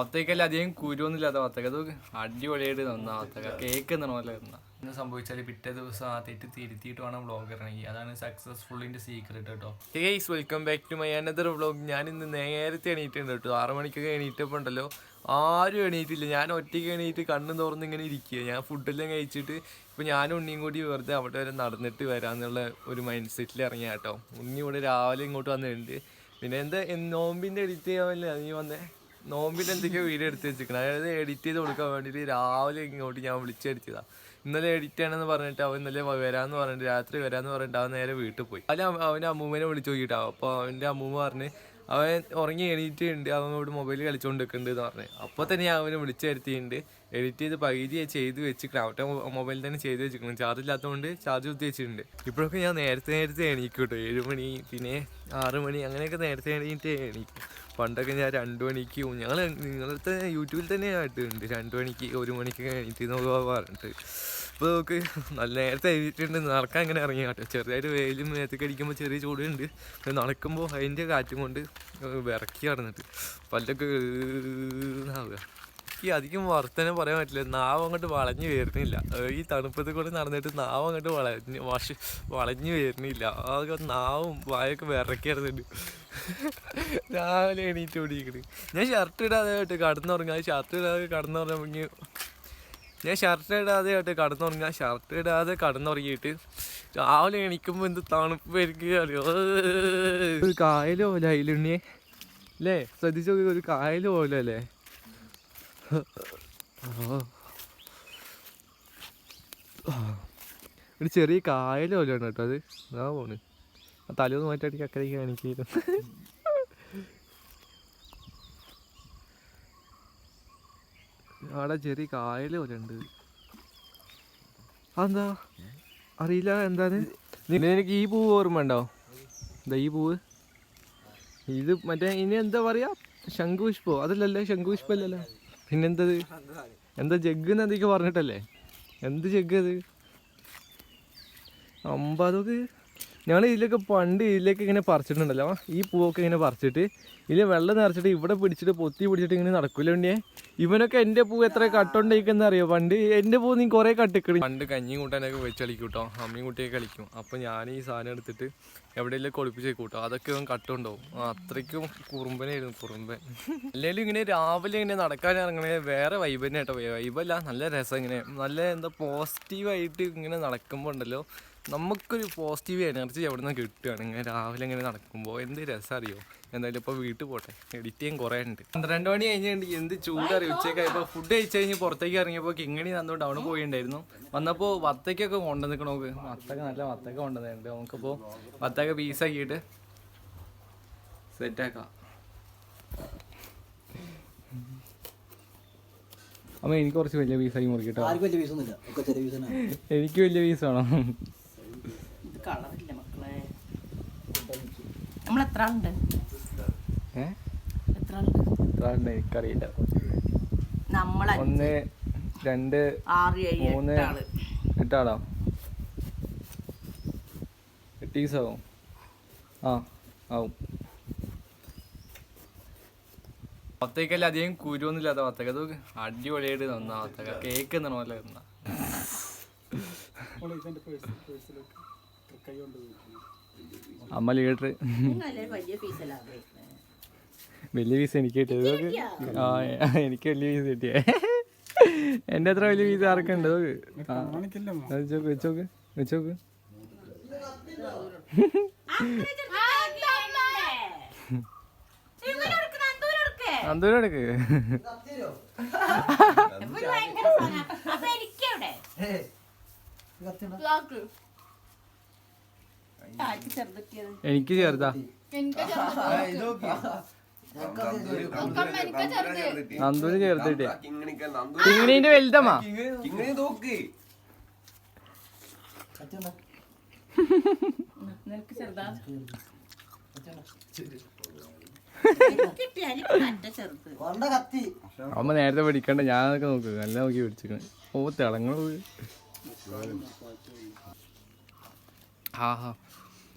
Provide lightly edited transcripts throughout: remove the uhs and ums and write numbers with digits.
വത്തക്കല്ല അധികം കുരുവൊന്നുമില്ലാത്ത വത്തക്ക, അത് അടിപൊളിയായിട്ട് തന്ന വത്തക്ക, കേക്ക് എന്ന പോലെ തന്ന. എന്ന് സംഭവിച്ചാൽ പിറ്റേ ദിവസം ആ തെറ്റ് തിരുത്തിയിട്ട് വേണം വ്ളോഗ് ഇറങ്ങി. അതാണ് സക്സസ്ഫുള്ളിൻ്റെ സീക്രട്ട് കേട്ടോ. Guys, welcome back to my another vlog. ഞാൻ ഇന്ന് നേരത്തെ എണീറ്റുണ്ട് കേട്ടോ. 6 മണിക്കൊക്കെ എണീറ്റപ്പോൾ ഉണ്ടല്ലോ ആരും എണീറ്റില്ല. ഞാൻ ഒറ്റയ്ക്ക് എണീറ്റ് കണ്ണും തുറന്ന് ഇങ്ങനെ ഇരിക്കുക. ഞാൻ ഫുഡെല്ലാം കഴിച്ചിട്ട് ഇപ്പോൾ ഞാനും ഉണ്ണിയും കൂടി വെറുതെ അവിടെ വരെ നടന്നിട്ട് വരാമെന്നുള്ള ഒരു മൈൻഡ് സെറ്റിൽ ഇറങ്ങിയ കേട്ടോ. ഉണ്ണി ഇവിടെ രാവിലെ ഇങ്ങോട്ട് വന്നിട്ടുണ്ട്. പിന്നെ എന്താ നോമ്പിൻ്റെ എഡിറ്റ് ചെയ്യാമല്ലേ നീ വന്നേ? നോമ്പിൽ എന്തൊക്കെയോ വീഡിയോ എടുത്ത് വെച്ചിരിക്കണം. അതായത് എഡിറ്റ് ചെയ്ത് കൊടുക്കാൻ വേണ്ടിയിട്ട് രാവിലെ ഇങ്ങോട്ട് ഞാൻ വിളിച്ചെടുത്തതാണ്. ഇന്നലെ എഡിറ്റ് ചെയ്യണമെന്ന് പറഞ്ഞിട്ട് അവൻ ഇന്നലെ വരാമെന്ന് പറഞ്ഞിട്ട് രാത്രി വരാമെന്ന് പറഞ്ഞിട്ട് അവൻ നേരെ വീട്ടിൽ പോയി. അവൻ്റെ അമ്മൂമ്മേനെ വിളിച്ചു നോക്കിയിട്ടാവും. അപ്പോൾ അവൻ്റെ അമ്മൂമ്മ പറഞ്ഞ് അവൻ ഉറങ്ങി എണീറ്റുണ്ട്, അവൻ ഇവിടെ മൊബൈൽ കളിച്ചുകൊണ്ട് നിൽക്കുന്നുണ്ട് എന്ന് പറഞ്ഞു. അപ്പോൾ തന്നെ ഞാൻ അവനെ വിളിച്ചു വരുത്തിയിട്ടുണ്ട്. എഡിറ്റ് ചെയ്ത് പകുതി ചെയ്ത് വെച്ചിരിക്കണം. അവൻ്റെ മൊബൈലിൽ തന്നെ ചെയ്ത് വെച്ചിരിക്കണം. ചാർജ് ഇല്ലാത്തതുകൊണ്ട് ചാർജ് കുത്തി വെച്ചിട്ടുണ്ട്. ഇപ്പോഴൊക്കെ ഞാൻ നേരത്തെ എണീക്കും കേട്ടോ. 7 മണി പിന്നെ 6 മണി അങ്ങനെയൊക്കെ നേരത്തെ എണീറ്റ് എണീക്കും. പണ്ടൊക്കെ ഞാൻ 2 മണിക്ക് നിങ്ങളടുത്ത് യൂട്യൂബിൽ തന്നെ ആയിട്ടുണ്ട് 2 മണിക്ക് 1 മണിക്കൊക്കെ എണീറ്റ് എന്നൊക്കെ പറഞ്ഞിട്ട്. ഇപ്പോൾ നമുക്ക് നല്ല നേരത്തെ എഴുതിയിട്ടുണ്ട്. നടക്കാൻ ഇങ്ങനെ ഇറങ്ങി കേട്ടോ. ചെറുതായിട്ട് വെയിലും മേത്തൊക്കെ അടിക്കുമ്പോൾ ചെറിയ ചൂടുണ്ട്. നടക്കുമ്പോൾ അതിൻ്റെ കാറ്റും കൊണ്ട് വിറക്കി നടന്നിട്ട് പല്ലൊക്കെ ആവുക. എനിക്ക് അധികം വർത്തനം പറയാൻ പറ്റില്ല. നാവ് അങ്ങോട്ട് വളഞ്ഞു വരുന്നില്ല. ഈ തണുപ്പത്തിൽ കൂടെ നടന്നിട്ട് നാവ് അങ്ങോട്ട് വളഞ്ഞു വരുന്നില്ല. ആകെ നാവും വായൊക്കെ വിറക്കി നടന്നിട്ട് രാവിലെ എണീറ്റ് ഓടിക്കണ്. ഞാൻ ഷർട്ട് ഇടാതെ കേട്ട് കടന്നുറങ്ങാം. ഷർട്ട് ഇടാതെ കടന്നുറങ്ങിയിട്ട് രാവിലെ എണീക്കുമ്പോൾ എന്ത് തണുപ്പ് എനിക്ക് അറിയോ. ഒരു കായല് പോലെ അതിലുണ്ണിയെ അല്ലേ? ശ്രദ്ധിച്ചു നോക്കി, ഒരു കായല് പോലെ അല്ലേ? ഒരു ചെറിയ കായല് പോലെയാണ് കേട്ടോ അത്. ആ പോണ് ആ തലയൊന്ന് മാറ്റാടിക്ക് അക്കരയ്ക്ക് കാണിക്കുന്നു. അവിടെ ചെറിയ കായല് പോലെ ഉണ്ട്. അതെന്താ അറിയില്ല എന്താണ്. നിനക്ക് ഈ പൂവ് ഓർമ്മ ഉണ്ടോ? എന്താ ഈ പൂവ്? ഇത് മറ്റേ ഇനി എന്താ പറയാ, ശംഖുപുഷ്പോ? അതല്ലല്ലേ, ശംഖുപുഷ്പല്ലല്ലോ. പിന്നെന്തത്? എന്താ ജഗ് എന്നതൊക്കെ പറഞ്ഞിട്ടല്ലേ? എന്ത് ജഗ് അത്? അതൊക്കെ ഞങ്ങൾ ഇതിലൊക്കെ പണ്ട് ഇതിലേക്ക് ഇങ്ങനെ പറിച്ചിട്ടുണ്ടല്ലോ. ഈ പൂവൊക്കെ ഇങ്ങനെ പറിച്ചിട്ട് ഇതിൽ വെള്ളം നിറച്ചിട്ട് ഇവിടെ പിടിച്ചിട്ട് പൊത്തി പിടിച്ചിട്ട് ഇങ്ങനെ നടക്കൂല ഉണ്ണിയെ. ഇവനൊക്കെ എൻ്റെ പൂ എത്ര കട്ടുണ്ടായിക്കെന്ന് അറിയോ? പണ്ട് എൻ്റെ പൂ നീ കുറേ കട്ടിക്കണി. പണ്ട് കഞ്ഞിയും കൂട്ടാനൊക്കെ വെച്ച് കളിക്കും കേട്ടോ. അമ്മയും കുട്ടിയൊക്കെ കളിക്കും. അപ്പം ഞാൻ ഈ സാധനം എടുത്തിട്ട് എവിടെയെല്ലാം കൊളിപ്പിച്ച് കൂട്ടോ. അതൊക്കെ ഇവൻ കട്ടുണ്ടാവും. അത്രയ്ക്കും കുറുമ്പനായിരുന്നു, കുറുമ്പൻ. അല്ലെങ്കിലും ഇങ്ങനെ രാവിലെ ഇങ്ങനെ നടക്കാൻ ഇറങ്ങണേ വേറെ വൈബ് തന്നെ കേട്ടോ. വൈബല്ല, നല്ല രസം. ഇങ്ങനെ നല്ല എന്താ പോസിറ്റീവായിട്ട് ഇങ്ങനെ നടക്കുമ്പോൾ ഉണ്ടല്ലോ നമുക്കൊരു പോസിറ്റീവ് എനർജി എവിടെ നിന്ന് കിട്ടുകയാണ്. ഇങ്ങനെ രാവിലെ ഇങ്ങനെ നടക്കുമ്പോൾ എന്ത് രസം അറിയോ. എന്തായാലും ഇപ്പോൾ വീട്ടിൽ പോട്ടെ, എഡിറ്റ് ചെയ്യാൻ കുറേ ഉണ്ട്. 12 മണി കഴിഞ്ഞിട്ടുണ്ട്. എന്ത് ചൂടറിയോ. ഉച്ചയ്ക്കായപ്പോൾ ഫുഡ് കഴിച്ച് കഴിഞ്ഞ് പുറത്തേക്ക് ഇറങ്ങിയപ്പോൾ കിങ്ങണി നന്നുകൊണ്ട് അവിടെ പോയിട്ടുണ്ടായിരുന്നു. വന്നപ്പോൾ വത്തക്കൊക്കെ കൊണ്ടുവന്നിക്കണം. നോക്ക്, നല്ല വത്തക്ക കൊണ്ടുവന്നിട്ടുണ്ട്. നമുക്കിപ്പോൾ വത്തക്ക പീസാക്കിയിട്ട് സെറ്റാക്കാം. അമ്മ എനിക്ക് കുറച്ച് വലിയ പീസാക്കി മുറിക്കട്ടോ. എനിക്ക് വലിയ പീസ് വേണം. എനിക്കറിയില്ല. 1 2 3 8 ആളോ? 8 പീസാവും. ആവും. വത്തക്കല്ല അധികം കുരുവൊന്നുമില്ലാത്ത വത്തക്ക, അത് അടിപൊളിയായിട്ട് തന്ന വത്തക്ക, കേക്ക് എന്ന പോലെ തന്ന. അമ്മ ലീഡർ. വലിയ പീസ് എനിക്ക് കിട്ടിയത്. എനിക്ക് വലിയ പീസ് കിട്ടിയേ. എൻ്റെ അത്ര വലിയ പീസ് ആർക്കുണ്ട്? വെച്ചോക്ക്. അന്തൂരെടുക്ക്. എനിക്ക് ചെറുതാ. നന്ദൂര് ചേർത്തിട്ടേ. കിങ്ങിണീന്റെ വലുതമ്മാ. അമ്മ നേരത്തെ പിടിക്കണ്ട, ഞാനൊക്കെ നോക്ക് നല്ല നോക്കി പിടിച്ചിരിക്കണേ. ഓ തിളങ്ങ.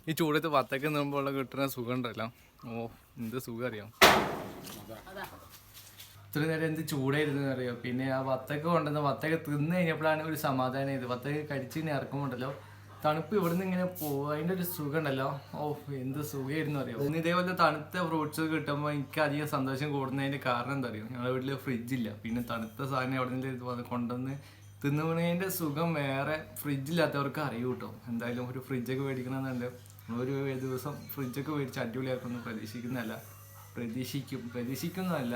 ഈ ചൂടത്ത് വത്തക്ക നിന്നുമ്പോൾ കിട്ടുന്ന സുഖം ഉണ്ടല്ലോ. ഓ എന്ത് സുഖം അറിയാം. ഇത്ര നേരം എന്ത് ചൂടായിരുന്നു അറിയോ. പിന്നെ ആ വത്തക്ക കൊണ്ടുവന്ന വത്തക്ക തിന്ന് കഴിഞ്ഞപ്പോഴാണ് ഒരു സമാധാനം ചെയ്ത്. വത്തക്ക കടിച്ച് ഇങ്ങനെ ഇറക്കുമ്പോണ്ടല്ലോ തണുപ്പ് ഇവിടുന്ന് ഇങ്ങനെ പോകും. അതിൻ്റെ ഒരു സുഖം ഉണ്ടല്ലോ, ഓ എന്ത് സുഖമായിരുന്നു അറിയോ. ഇന്ന് ഇതേപോലെ തണുത്ത ഫ്രൂട്ട്സ് കിട്ടുമ്പോൾ എനിക്ക് അധികം സന്തോഷം കൂടുന്നതിൻ്റെ കാരണം എന്താ അറിയോ, ഞങ്ങളുടെ വീട്ടിൽ ഫ്രിഡ്ജില്ല. പിന്നെ തണുത്ത സാധനം എവിടെ നിന്ന് കൊണ്ടുവന്ന് തിന്നുന്നതിൻ്റെ സുഖം വേറെ ഫ്രിഡ്ജില്ലാത്തവർക്ക് അറിയൂ കേട്ടോ. എന്തായാലും ഒരു ഫ്രിഡ്ജൊക്കെ മേടിക്കണമെന്നുണ്ട്. ഒരു ദിവസം ഫ്രിഡ്ജൊക്കെ മേടിച്ച് അടിപൊളിയാക്കുന്നു. പ്രതീക്ഷിക്കുന്നതല്ല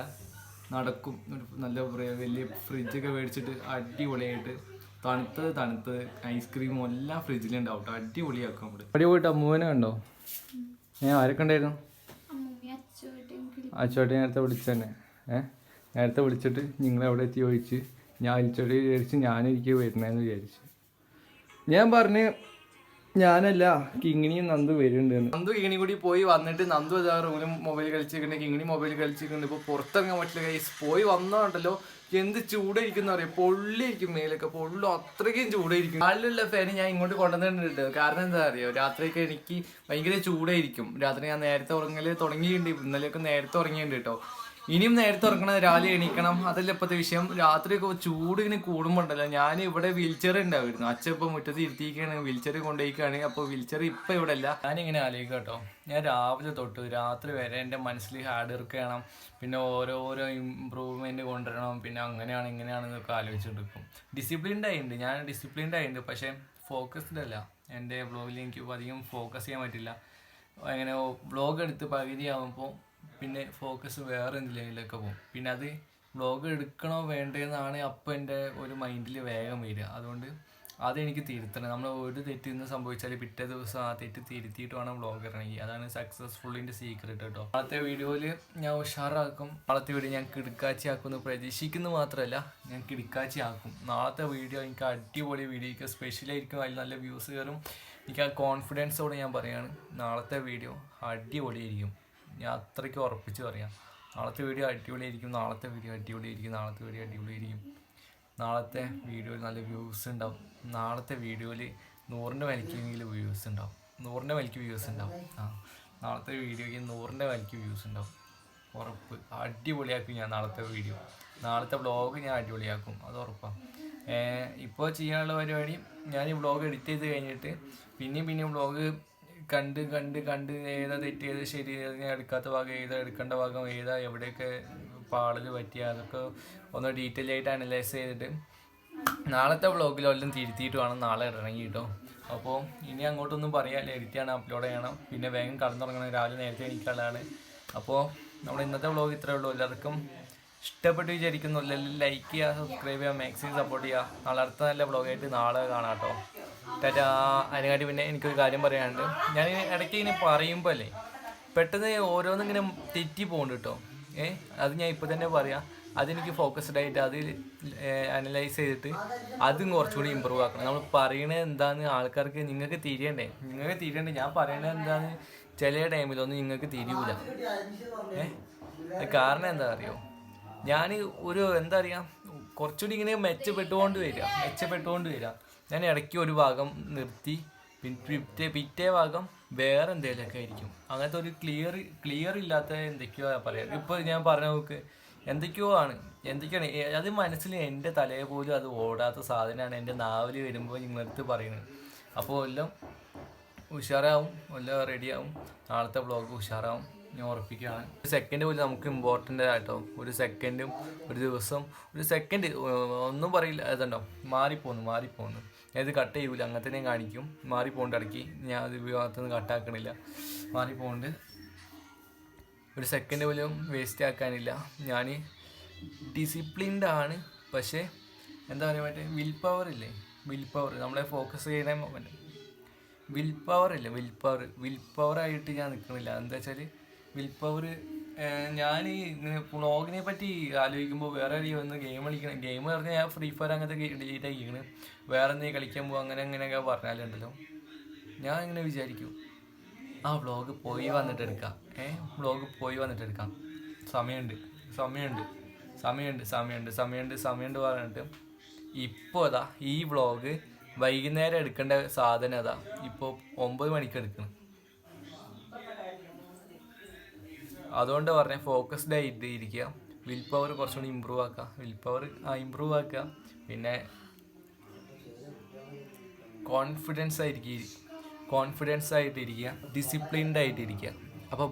നടക്കും. ഒരു നല്ല വലിയ ഫ്രിഡ്ജൊക്കെ മേടിച്ചിട്ട് അടിപൊളിയായിട്ട് തണുത്തത് ഐസ്ക്രീമും എല്ലാം ഫ്രിഡ്ജിലുണ്ടാവും കേട്ടോ. അടിപൊളിയാക്കും നമ്മൾ. അവിടെ പോയിട്ട് അമ്മൂനെ കണ്ടോ? ആരൊക്കെ ഉണ്ടായിരുന്നു? അച്ചോട്ടെ നേരത്തെ വിളിച്ചതന്നെ. നേരത്തെ വിളിച്ചിട്ട് നിങ്ങളെവിടെ എത്തി ചോദിച്ച് ഞാൻ അച്ചോട്ടെ വിചാരിച്ച് ഞാനിരിക്കുക വരുന്നതെന്ന് വിചാരിച്ചു. ഞാൻ പറഞ്ഞ് ഞാനല്ല കിങ്ങിണിയും നന്ദു വരുന്നുണ്ട്. നന്ദു കിങ്ങിണി കൂടി പോയി വന്നിട്ട് നന്ദു അതാ റൂമിലും മൊബൈൽ കളിച്ചിട്ടുണ്ട്, കിങ്ങിണി മൊബൈൽ കളിച്ചിട്ടുണ്ട്. ഇപ്പോൾ പുറത്തിറങ്ങാൻ പറ്റില്ല ഗൈസ്. പോയി വന്നോണ്ടല്ലോ എന്ത് ചൂടായിരിക്കും അറിയാം. പൊള്ളിയിരിക്കും മേലൊക്കെ, പൊള്ളും അത്രയ്ക്കും ചൂടായിരിക്കും. നാളിലുള്ള ഫാന് ഞാൻ ഇങ്ങോട്ട് കൊണ്ടുവന്നിട്ടുണ്ട്. കാരണം എന്താ അറിയോ, രാത്രിയൊക്കെ എനിക്ക് ഭയങ്കര ചൂടായിരിക്കും. രാത്രി ഞാൻ നേരത്തെ ഉറങ്ങൽ തുടങ്ങിയിട്ടുണ്ട്. ഇന്നലെയൊക്കെ നേരത്തെ ഉറങ്ങിയിട്ടുണ്ട് കേട്ടോ. ഇനിയും നേരത്തെ ഉറങ്ങണം, രാവിലെ എണീക്കണം. അതല്ല ഇപ്പോഴത്തെ വിഷയം. രാത്രിയൊക്കെ ചൂട് ഇങ്ങനെ കൂടുമ്പോണ്ടല്ലോ, ഞാൻ ഇവിടെ വീൽ ചെയർ ഉണ്ടാവുമായിരുന്നു. അച്ഛൻ ഇപ്പോൾ മുറ്റത്ത് ഇരുത്തിയിരിക്കുകയാണ്, വീൽ ചെയർ കൊണ്ടുപോയിക്കുകയാണ്. അപ്പോൾ വീൽ ചെയർ ഇപ്പം ഇവിടെ അല്ല. ഞാനിങ്ങനെ ആലോചിക്കുക കേട്ടോ, ഞാൻ രാവിലെ തൊട്ട് രാത്രി വരെ എൻ്റെ മനസ്സിൽ ഹാർഡ് വർക്ക് ചെയ്യണം, പിന്നെ ഓരോരോ ഇമ്പ്രൂവ്മെൻറ്റ് കൊണ്ടുവരണം, പിന്നെ അങ്ങനെയാണ് ഇങ്ങനെയാണെന്നൊക്കെ ആലോചിച്ചിട്ടിരിക്കും. ഡിസിപ്ലിൻഡ് ആയിട്ടുണ്ട്. പക്ഷേ ഫോക്കസ്ഡ് അല്ല. എൻ്റെ വ്ളോഗിൽ എനിക്ക് അധികം ഫോക്കസ് ചെയ്യാൻ പറ്റില്ല. അങ്ങനെ വ്ളോഗ് എടുത്ത് പകുതിയാകുമ്പോൾ പിന്നെ ഫോക്കസ് വേറെ എന്തിലേക്കൊക്കെ പോകും. പിന്നെ അത് വ്ളോഗ് എടുക്കണോ വേണ്ടതെന്നാണ് അപ്പോൾ എൻ്റെ ഒരു മൈൻഡിൽ വേഗം വരിക. അതുകൊണ്ട് അതെനിക്ക് തിരുത്തണം. നമ്മൾ ഒരു തെറ്റ് ഇന്ന് സംഭവിച്ചാൽ പിറ്റേ ദിവസം ആ തെറ്റ് തിരുത്തിയിട്ട് വേണം വ്ളോഗ് ഇറങ്ങി. അതാണ് സക്സസ്ഫുള്ളിൻ്റെ സീക്രട്ട് കേട്ടോ. നാളത്തെ വീഡിയോയിൽ ഞാൻ ഉഷാറാക്കും. നാളത്തെ വീഡിയോ ഞാൻ കിടുക്കാച്ചി ആക്കുമെന്ന് പ്രതീക്ഷിക്കുന്നു. മാത്രമല്ല ഞാൻ കിടുക്കാച്ചി ആക്കും. നാളത്തെ വീഡിയോ എനിക്ക് അടിപൊളി വീഡിയോ, എനിക്ക് സ്പെഷ്യലായിരിക്കും. അതിൽ നല്ല വ്യൂസ് കയറും. എനിക്ക് ആ കോൺഫിഡൻസോടെ ഞാൻ പറയുകയാണ്, നാളത്തെ വീഡിയോ അടിപൊളിയായിരിക്കും. ഞാൻ അത്രയ്ക്ക് ഉറപ്പിച്ച് പറയാം. നാളത്തെ വീഡിയോ അടിപൊളിയായിരിക്കും. നാളത്തെ വീഡിയോയിൽ നല്ല വ്യൂസ് ഉണ്ടാവും. നാളത്തെ വീഡിയോയിൽ 100ൻ്റെ വലിക്കെങ്കിലും വ്യൂസ് ഉണ്ടാവും. 100ൻ്റെ വലിക്ക് വ്യൂസ് ഉണ്ടാവും. നാളത്തെ വീഡിയോയ്ക്ക് 100ൻ്റെ വലിക്ക് വ്യൂസ് ഉണ്ടാവും, ഉറപ്പ്. അടിപൊളിയാക്കും ഞാൻ നാളത്തെ വീഡിയോ. നാളത്തെ വ്ളോഗ് ഞാൻ അടിപൊളിയാക്കും, അത് ഉറപ്പാണ്. ഇപ്പോൾ ചെയ്യാനുള്ള പരിപാടി, ഞാൻ ഈ വ്ളോഗ് എഡിറ്റ് ചെയ്ത് കഴിഞ്ഞിട്ട് പിന്നെയും വ്ളോഗ് കണ്ട് ഏതാ തെറ്റിയത് ശരി, ഏതാ എടുക്കാത്ത ഭാഗം, ഏതാ എടുക്കേണ്ട ഭാഗം, ഏതാ എവിടെയൊക്കെ പാളൽ പറ്റിയ, അതൊക്കെ ഒന്ന് ഡീറ്റെയിൽ ആയിട്ട് അനലൈസ് ചെയ്തിട്ട് നാളത്തെ വ്ളോഗിലെല്ലാം തിരുത്തിയിട്ട് വേണം നാളെ ഇറങ്ങി കേട്ടോ. അപ്പോൾ ഇനി അങ്ങോട്ടൊന്നും പറയാല്ല, എഡിറ്റ് ചെയ്യണം, അപ്ലോഡ് ചെയ്യണം, പിന്നെ വേഗം കടന്നുറങ്ങണം. രാവിലെ നേരത്തെ എണീക്കാനുള്ളതാണ്. അപ്പോൾ നമ്മുടെ ഇന്നത്തെ വ്ളോഗ് ഇത്രയേ ഉള്ളൂ. എല്ലാവർക്കും ഇഷ്ടപ്പെട്ട് വിചാരിക്കുന്നു. എല്ലാവരും ലൈക്ക് ചെയ്യുക, സബ്സ്ക്രൈബ് ചെയ്യുക, മാക്സിമം സപ്പോർട്ട് ചെയ്യുക. നാളെ അടുത്ത നല്ല വ്ളോഗായിട്ട് നാളെ കാണാം കേട്ടോ. അതിനെക്കാട്ടി പിന്നെ എനിക്കൊരു കാര്യം പറയാനുണ്ട്. ഞാൻ ഇടയ്ക്ക് ഇങ്ങനെ പറയുമ്പോൾ അല്ലേ പെട്ടെന്ന് ഓരോന്നിങ്ങനെ തെറ്റി പോകുന്നുണ്ട് കേട്ടോ. അത് ഞാൻ ഇപ്പോൾ തന്നെ പറയാം. അതെനിക്ക് ഫോക്കസ്ഡ് ആയിട്ട് അത് അനലൈസ് ചെയ്തിട്ട് അതും കുറച്ചുകൂടി ഇമ്പ്രൂവ് ആക്കണം. നമ്മൾ പറയണത് എന്താണെന്ന് ആൾക്കാർക്ക് നിങ്ങൾക്ക് തിരിയണ്ടേ. ഞാൻ പറയണത് എന്താണെന്ന് ചില ടൈമിലൊന്നും നിങ്ങൾക്ക് തിരിയൂല. കാരണം എന്താ അറിയോ, ഞാൻ ഒരു എന്താ പറയുക, കുറച്ചുകൂടി ഇങ്ങനെ മെച്ചപ്പെട്ടുകൊണ്ട് വരിക. ഞാൻ ഇടയ്ക്ക് ഒരു ഭാഗം നിർത്തി, പിറ്റേ ഭാഗം വേറെ എന്തെങ്കിലുമൊക്കെ ആയിരിക്കും. അങ്ങനത്തെ ഒരു ക്ലിയർ ഇല്ലാത്ത എന്തൊക്കെയോ പറയാം. ഇപ്പോൾ ഞാൻ പറഞ്ഞ നോക്ക് എന്തൊക്കെയാണ് അത് മനസ്സിൽ എൻ്റെ തലയെ പോലും അത് ഓടാത്ത സാധനമാണ് എൻ്റെ നാവിൽ വരുമ്പോൾ നിങ്ങളടുത്ത് പറയുന്നത്. അപ്പോൾ എല്ലാം ഉഷാറാവും, എല്ലാം റെഡിയാവും. നാളത്തെ വ്ളോഗ് ഉഷാറാവും, ഞാൻ ഉറപ്പിക്കുകയാണ്. ഒരു സെക്കൻഡ് പോലും നമുക്ക് ഇമ്പോർട്ടൻ്റ് ആയിട്ടോ. ഒരു സെക്കൻഡും ഒരു ദിവസം ഒരു സെക്കൻഡ് ഒന്നും പറയില്ല. അതുണ്ടോ മാറിപ്പോന്നു. ഞാൻ ഇത് കട്ട് ചെയ്യൂല, അങ്ങനെ തന്നെ കാണിക്കും. മാറിപ്പോണ്ട് ഇടയ്ക്ക്, ഞാൻ അത് ഭാഗത്തുനിന്ന് കട്ടാക്കണില്ല. മാറിപ്പോണ്ട് ഒരു സെക്കൻഡ് പോലും വേസ്റ്റ് ആക്കാനില്ല. ഞാൻ ഡിസിപ്ലിൻഡ് ആണ്. പക്ഷേ എന്താ പറയുക, മറ്റേ വിൽ പവർ നമ്മളെ ഫോക്കസ് ചെയ്യണ വിൽ പവറായിട്ട് ഞാൻ നിൽക്കണില്ല. എന്താ വെച്ചാൽ വിൽ പവർ ഞാൻ വ്ളോഗിനെ പറ്റി ആലോചിക്കുമ്പോൾ വേറെ ഒന്ന് ഗെയിം പറഞ്ഞാൽ ഞാൻ ഫ്രീ ഫയർ അങ്ങനത്തെ ഡിലീറ്റ് ആക്കിയാണ്. വേറെ എന്തെങ്കിലും കളിക്കാൻ പോകും അങ്ങനെയൊക്കെ പറഞ്ഞാലുണ്ടല്ലോ, ഞാൻ ഇങ്ങനെ വിചാരിക്കും ആ വ്ളോഗ് പോയി വന്നിട്ട് എടുക്കാം. സമയമുണ്ട് പറഞ്ഞിട്ട് ഇപ്പോൾ അതാ ഈ വ്ളോഗ് വൈകുന്നേരം എടുക്കേണ്ട സാധനം അതാ ഇപ്പോൾ 9 മണിക്ക് എടുക്കണം. അതുകൊണ്ട് പറഞ്ഞ ഫോക്കസ്ഡ് ആയിട്ട് ഇരിക്കുക. വിൽ പവർ കുറച്ചുകൂടി ഇമ്പ്രൂവ് ആക്കുക. വിൽ പവർ ഇമ്പ്രൂവ് ആക്കുക. പിന്നെ കോൺഫിഡൻസ് ആയിട്ടിരിക്കുക, ഡിസിപ്ലിൻഡ് ആയിട്ടിരിക്കുക. അപ്പോൾ